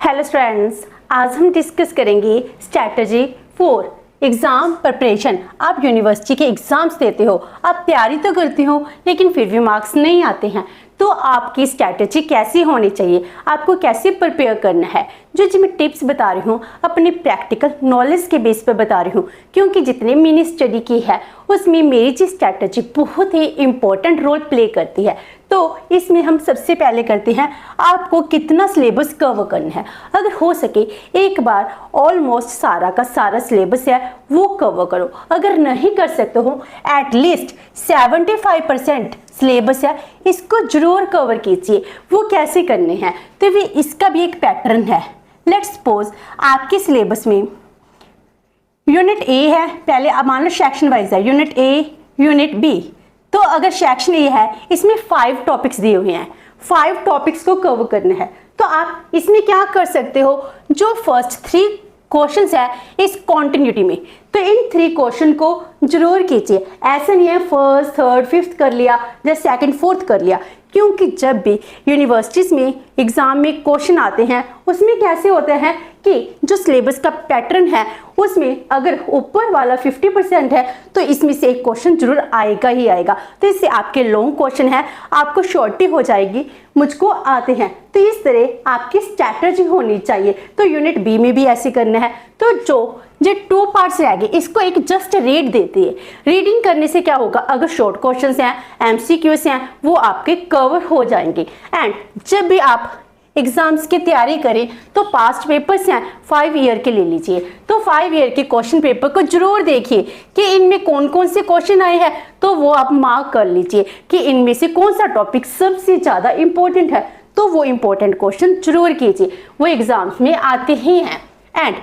Hello students, आज हम discuss करेंगे स्ट्रैटेजी 4 एग्ज़ाम प्रिपरेशन। आप यूनिवर्सिटी के एग्ज़ाम्स देते हो, आप तैयारी तो करते हो लेकिन फिर भी मार्क्स नहीं आते हैं, तो आपकी स्ट्रैटेजी कैसी होनी चाहिए, आपको कैसे प्रिपेयर करना है। जो मैं टिप्स बता रही हूँ अपनी प्रैक्टिकल नॉलेज के बेस पर बता रही हूँ, क्योंकि जितने मैंने स्टडी की है उसमें मेरी जी स्ट्रैटेजी बहुत ही इंपॉर्टेंट रोल प्ले करती है। तो इसमें हम सबसे पहले करते हैं आपको कितना सिलेबस कवर करना है। अगर हो सके एक बार ऑलमोस्ट सारा का सारा सिलेबस है वो कवर करो। अगर नहीं कर सकते हो एटलीस्ट 75% सिलेबस है इसको जरूर कवर कीजिए। वो कैसे करने हैं तो भी इसका भी एक पैटर्न है। लेट्स सपोज आपके सिलेबस में यूनिट ए है, पहले अब मान लो सेक्शन वाइज है यूनिट ए यूनिट बी। तो अगर सेक्शन ए है इसमें 5 टॉपिक्स दिए हुए हैं, 5 टॉपिक्स को कवर करना है। तो आप इसमें क्या कर सकते हो, जो फर्स्ट 3 क्वेश्चंस है इस कॉन्टिन्यूटी में, तो इन 3 क्वेश्चन को जरूर कीजिए। ऐसा नहीं है फर्स्ट थर्ड फिफ्थ कर लिया या सेकंड फोर्थ कर लिया, क्योंकि जब भी यूनिवर्सिटीज में एग्जाम में क्वेश्चन आते हैं उसमें कैसे होता है कि जो सिलेबस का पैटर्न है उसमें अगर ऊपर वाला 50% है तो इसमें से एक क्वेश्चन जरूर आएगा ही आएगा। तो इससे आपके लॉन्ग क्वेश्चन है आपको शॉर्टी हो जाएगी, मुझको आते हैं। तो इस तरह आपकी स्ट्रैटेजी होनी चाहिए। तो यूनिट बी में भी ऐसे करना है। तो जो 2 पार्ट्स रह गए इसको एक जस्ट रीड देती है। रीडिंग करने से क्या होगा, अगर शॉर्ट क्वेश्चंस हैं एमसीक्यूज हैं वो आपके कवर हो जाएंगे। एंड जब भी आप एग्जाम्स की तैयारी करें तो पास्ट पेपर्स हैं 5 ईयर के ले लीजिए। तो 5 ईयर के क्वेश्चन पेपर को जरूर देखिए कि इनमें कौन कौन से क्वेश्चन आए हैं, तो वो आप मार्क कर लीजिए कि इनमें से कौन सा टॉपिक सबसे ज़्यादा इंपॉर्टेंट है। तो वो इंपॉर्टेंट क्वेश्चन जरूर कीजिए, वो एग्जाम्स में आते ही हैं। एंड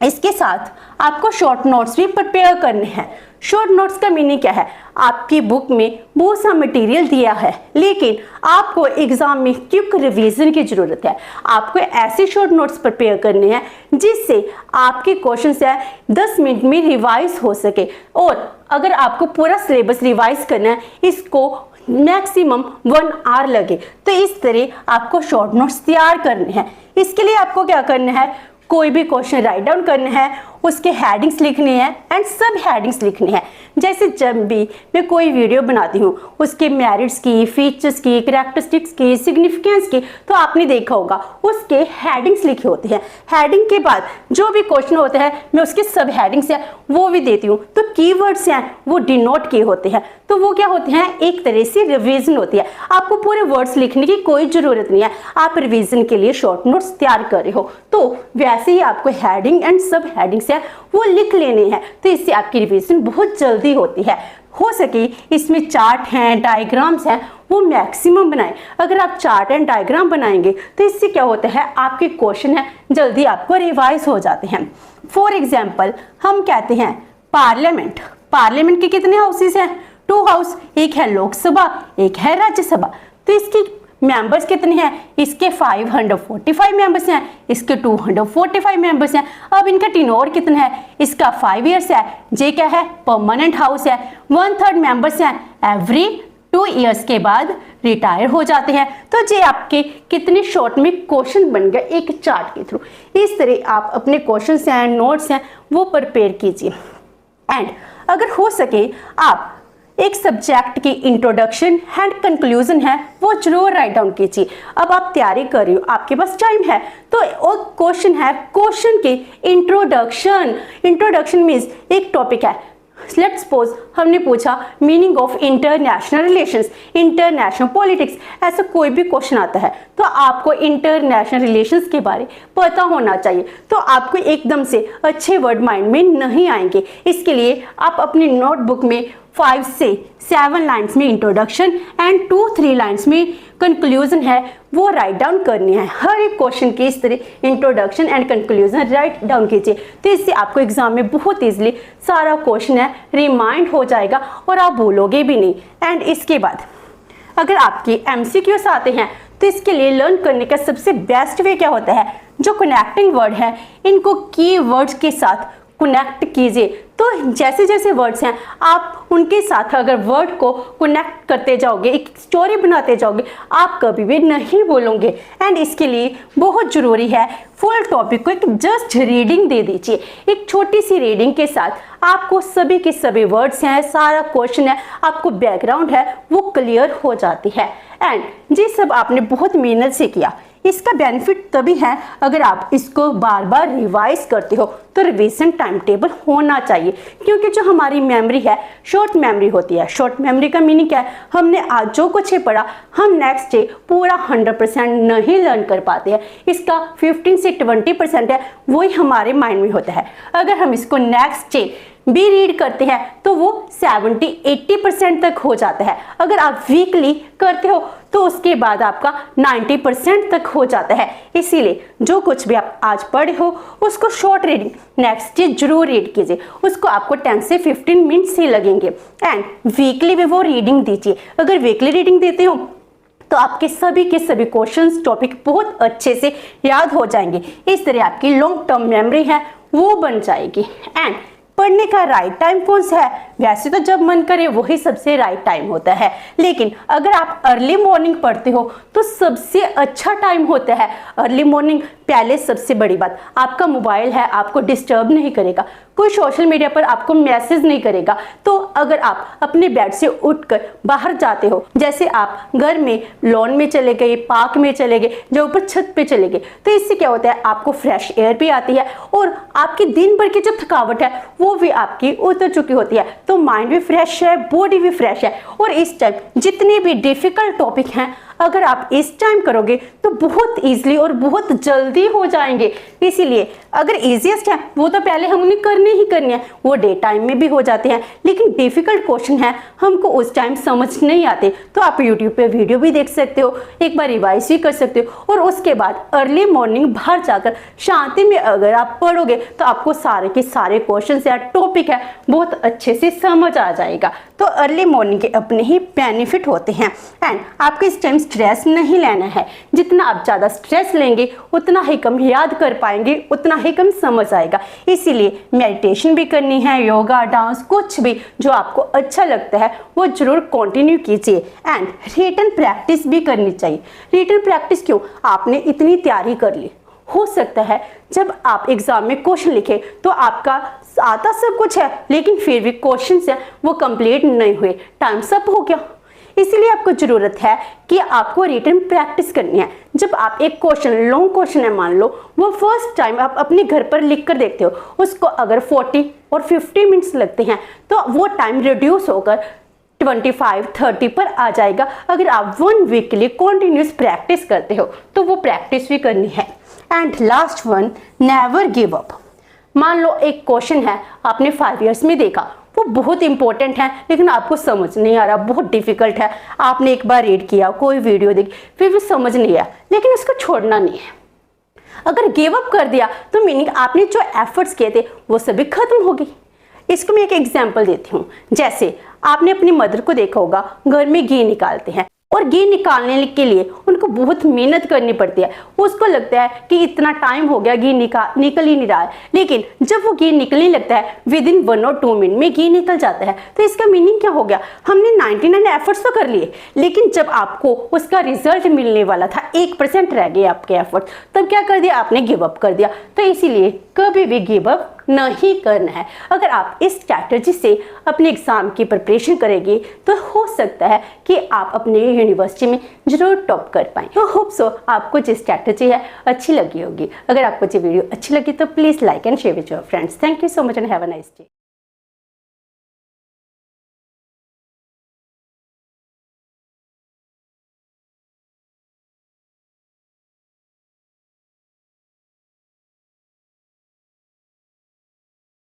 इसके साथ आपको शॉर्ट नोट्स भी प्रिपेयर करने हैं। शॉर्ट नोट्स का मीनिंग क्या है, आपकी बुक में बहुत सा मटेरियल दिया है लेकिन आपको एग्जाम में क्विक रिवीजन की जरूरत है। आपको ऐसे शॉर्ट नोट्स प्रिपेयर करने हैं जिससे आपके क्वेश्चन है 10 मिनट में रिवाइज हो सके। और अगर आपको पूरा सिलेबस रिवाइज करना है इसको मैक्सिमम 1 आवर लगे। तो इस तरह आपको शॉर्ट नोट्स तैयार करने हैं। इसके लिए आपको क्या करना है, कोई भी क्वेश्चन राइट डाउन करना है, उसके हेडिंग्स लिखने हैं एंड सब हेडिंग्स लिखने हैं। जैसे जब भी मैं कोई वीडियो बनाती हूँ उसके मेरिट्स की, फीचर्स की, करैक्टरिस्टिक्स की, सिग्निफिकेंस की, तो आपने देखा होगा उसके हेडिंग्स लिखे होते हैं। हेडिंग के बाद जो भी क्वेश्चन होता है मैं उसके सब हेडिंग्स हैं वो भी देती हूँ। तो कीवर्ड्स हैं वो डिनोट किए होते हैं। तो वो क्या होते हैं, एक तरह से रिवीजन होती है। आपको पूरे वर्ड्स लिखने की कोई जरूरत नहीं है, आप रिवीजन के लिए शॉर्ट नोट्स तैयार कर रहे हो। तो वैसे ही आपको हेडिंग एंड सब हेडिंग्स है वो लिख लेने हैं। तो इससे आपकी रिवीजन बहुत जल्दी होती है। हो सके इसमें चार्ट हैं, डायग्राम्स हैं, वो मैक्सिमम बनाएं। अगर आप चार्ट एंड डायग्राम बनाएंगे तो इससे क्या होता है, आपके क्वेश्चन है जल्दी आपको रिवाइज हो जाते हैं। फॉर एग्जाम्पल हम कहते हैं पार्लियामेंट के कितने हाउसेस हैं, 2 हाउस, एक है लोकसभा एक है राज्यसभा। तो इसकी मेंबर्स कितने हैं, इसके 545 मेंबर्स हैं, इसके 245 मेंबर्स हैं। अब इनका टेन्योर कितना है, इसका 5 इयर्स है। जे क्या है, परमानेंट हाउस है। 1/3 मेंबर्स हैं, एवरी 2 इयर्स के बाद रिटायर हो जाते हैं। तो जे आपके कितने शॉर्ट में क्वेश्चन बन गए एक चार्ट के थ्रू। इस तरह आप अपने क्वेश्चन हैं, नोट्स हैं वो प्रिपेयर कीजिए। एंड अगर हो सके आप एक सब्जेक्ट की इंट्रोडक्शन एंड कंक्लूजन है वो जरूर राइट डाउन कीजिए। अब आप तैयारी कर रही हो, आपके पास टाइम है, तो एक क्वेश्चन है, क्वेश्चन की इंट्रोडक्शन मीन्स एक टॉपिक है। लेट्स सपोज हमने पूछा meaning of international relations, international politics, ऐसा कोई भी क्वेश्चन आता है तो आपको इंटरनेशनल रिलेशंस के बारे पता होना चाहिए। तो आपको एकदम से अच्छे वर्ड माइंड में नहीं आएंगे। इसके लिए आप अपनी नोटबुक में 5 से 7 लाइन्स में इंट्रोडक्शन एंड 2-3 लाइन्स में कंक्लूजन है वो राइट डाउन करनी है। हर एक क्वेश्चन के इस तरह introduction and conclusion write down कीजिए। तो इससे आपको एग्जाम में बहुत ईजिली सारा क्वेश्चन है रिमाइंड हो जाएगा और आप भूलोगे भी नहीं। एंड इसके बाद अगर आपके एमसीक्यूज आते हैं तो इसके लिए लर्न करने का सबसे बेस्ट वे क्या होता है, जो कनेक्टिंग वर्ड है इनको की वर्ड्स के साथ कनेक्ट कीजिए। तो जैसे जैसे वर्ड्स हैं आप उनके साथ अगर वर्ड को कनेक्ट करते जाओगे, एक स्टोरी बनाते जाओगे, आप कभी भी नहीं बोलोगे। एंड इसके लिए बहुत ज़रूरी है फुल टॉपिक को एक जस्ट रीडिंग दे दीजिए। एक छोटी सी रीडिंग के साथ आपको सभी के सभी वर्ड्स हैं, सारा क्वेश्चन है, आपको बैकग्राउंड है, वो क्लियर हो जाती है। एंड ये सब आपने बहुत मेहनत से किया। इसका बेनिफिट तभी है अगर आप इसको बार बार रिवाइज करते हो। तो रिवीजन टाइम टेबल होना चाहिए, क्योंकि जो हमारी मेमोरी है शॉर्ट मेमोरी होती है। शॉर्ट मेमोरी का मीनिंग क्या है, हमने आज जो कुछ पढ़ा हम नेक्स्ट डे पूरा 100% नहीं लर्न कर पाते हैं। इसका 15 से 20% है वही हमारे माइंड में होता है। अगर हम इसको नेक्स्ट डे भी रीड करते हैं तो वो 70-80% तक हो जाता है। अगर आप वीकली करते हो तो उसके बाद आपका 90% तक हो जाता है। इसीलिए जो कुछ भी आप आज पढ़े हो उसको शॉर्ट रीडिंग नेक्स्ट डे जरूर रीड कीजिए। उसको आपको 10 से 15 मिनट्स ही लगेंगे। एंड वीकली भी वो रीडिंग दीजिए। अगर वीकली रीडिंग देते हो तो आपके सभी के सभी क्वेश्चंस टॉपिक बहुत अच्छे से याद हो जाएंगे। इस तरह आपकी लॉन्ग टर्म मेमोरी है वो बन जाएगी। एंड पढ़ने का राइट टाइम कौन सा है? वैसे तो जब मन करे वही सबसे राइट टाइम होता है, लेकिन अगर आप अर्ली मॉर्निंग पढ़ते हो तो सबसे अच्छा टाइम होता है अर्ली मॉर्निंग। पहले सबसे बड़ी बात, आपका मोबाइल है आपको डिस्टर्ब नहीं करेगा, कोई सोशल मीडिया पर आपको मैसेज नहीं करेगा। तो अगर आप अपने बेड से उठकर बाहर जाते हो, जैसे आप घर में लॉन में चले गए, पार्क में चले गए, जो ऊपर छत पे चले गए, तो इससे क्या होता है आपको फ्रेश एयर भी आती है और आपकी दिन भर की जो थकावट है वो भी आपकी उतर चुकी होती है। तो माइंड भी फ्रेश है, बॉडी भी फ्रेश है। और इस टाइम जितने भी डिफिकल्ट टॉपिक हैं अगर आप इस टाइम करोगे तो बहुत इजीली और बहुत जल्दी हो जाएंगे। इसीलिए अगर इजीएस्ट है वो तो पहले हमने करने ही करनी है, वो डे टाइम में भी हो जाते हैं। लेकिन डिफिकल्ट क्वेश्चन है हमको उस टाइम समझ नहीं आते, तो आप यूट्यूब पे वीडियो भी देख सकते हो, एक बार रिवाइज भी कर सकते हो। और उसके बाद अर्ली मॉर्निंग बाहर जाकर शांति में अगर आप पढ़ोगे तो आपको सारे के सारे क्वेश्चन या टॉपिक है बहुत अच्छे से समझ आ जाएगा। तो अर्ली मॉर्निंग के अपने ही बेनिफिट होते हैं। एंड आपको इस टाइम स्ट्रेस नहीं लेना है। जितना आप ज़्यादा स्ट्रेस लेंगे उतना ही कम याद कर पाएंगे, उतना ही कम समझ आएगा। इसीलिए मेडिटेशन भी करनी है, योगा, डांस, कुछ भी जो आपको अच्छा लगता है वो जरूर कंटिन्यू कीजिए। एंड रिटन प्रैक्टिस भी करनी चाहिए। रिटन प्रैक्टिस क्यों? आपने इतनी तैयारी कर ली, हो सकता है जब आप एग्जाम में क्वेश्चन लिखे तो आपका आता सब कुछ है लेकिन फिर भी क्वेश्चन है वो कंप्लीट नहीं हुए, टाइम सब हो गया। इसीलिए आपको जरूरत है कि आपको रिटन प्रैक्टिस करनी है। जब आप एक क्वेश्चन, लॉन्ग क्वेश्चन है मान लो, वो फर्स्ट टाइम आप अपने घर पर लिख कर देखते हो, उसको अगर 40 और 50 मिनट्स लगते हैं तो वो टाइम रिड्यूस होकर 25-30 पर आ जाएगा। अगर आप 1 वीक के लिए कंटिन्यूस प्रैक्टिस करते हो तो वो प्रैक्टिस भी करनी है। And last one, never give up. मान लो एक क्वेश्चन है आपने 5 इयर्स में देखा, वो बहुत इंपॉर्टेंट है लेकिन आपको समझ नहीं आ रहा, बहुत डिफिकल्ट है। आपने एक बार रीड किया, कोई वीडियो देखी, फिर भी समझ नहीं आया, लेकिन उसको छोड़ना नहीं है। अगर गिव अप कर दिया तो मीनिंग आपने जो एफर्ट्स किए थे वो सभी खत्म हो गई। इसको मैं एक एग्जांपल देती हूँ। जैसे आपने अपनी मदर को देखा होगा, घर में घी निकालते हैं और घी निकालने के लिए उनको बहुत मेहनत करनी पड़ती है। उसको लगता है कि इतना टाइम हो गया घी निकल ही नहीं रहा है, लेकिन जब वो घी निकलने लगता है विद इन 1 और 2 मिनट में घी निकल जाता है। तो इसका मीनिंग क्या हो गया? हमने 99 एफर्ट्स तो कर लिए, लेकिन जब आपको उसका रिजल्ट मिलने वाला था 1% रह गए आपके एफर्ट, तब क्या कर दिया? आपने गिव अप कर दिया। तो इसीलिए कभी भी गिव अप नहीं करना है। अगर आप इस स्ट्रैटेजी से अपने एग्जाम की प्रिपरेशन करेंगे तो हो सकता है कि आप अपने यूनिवर्सिटी में जरूर टॉप कर पाएं। तो होप सो आपको जो स्ट्रैटेजी है अच्छी लगी होगी। अगर आपको ये वीडियो अच्छी लगी तो please like and share with your friends. Thank you so much and have a nice day.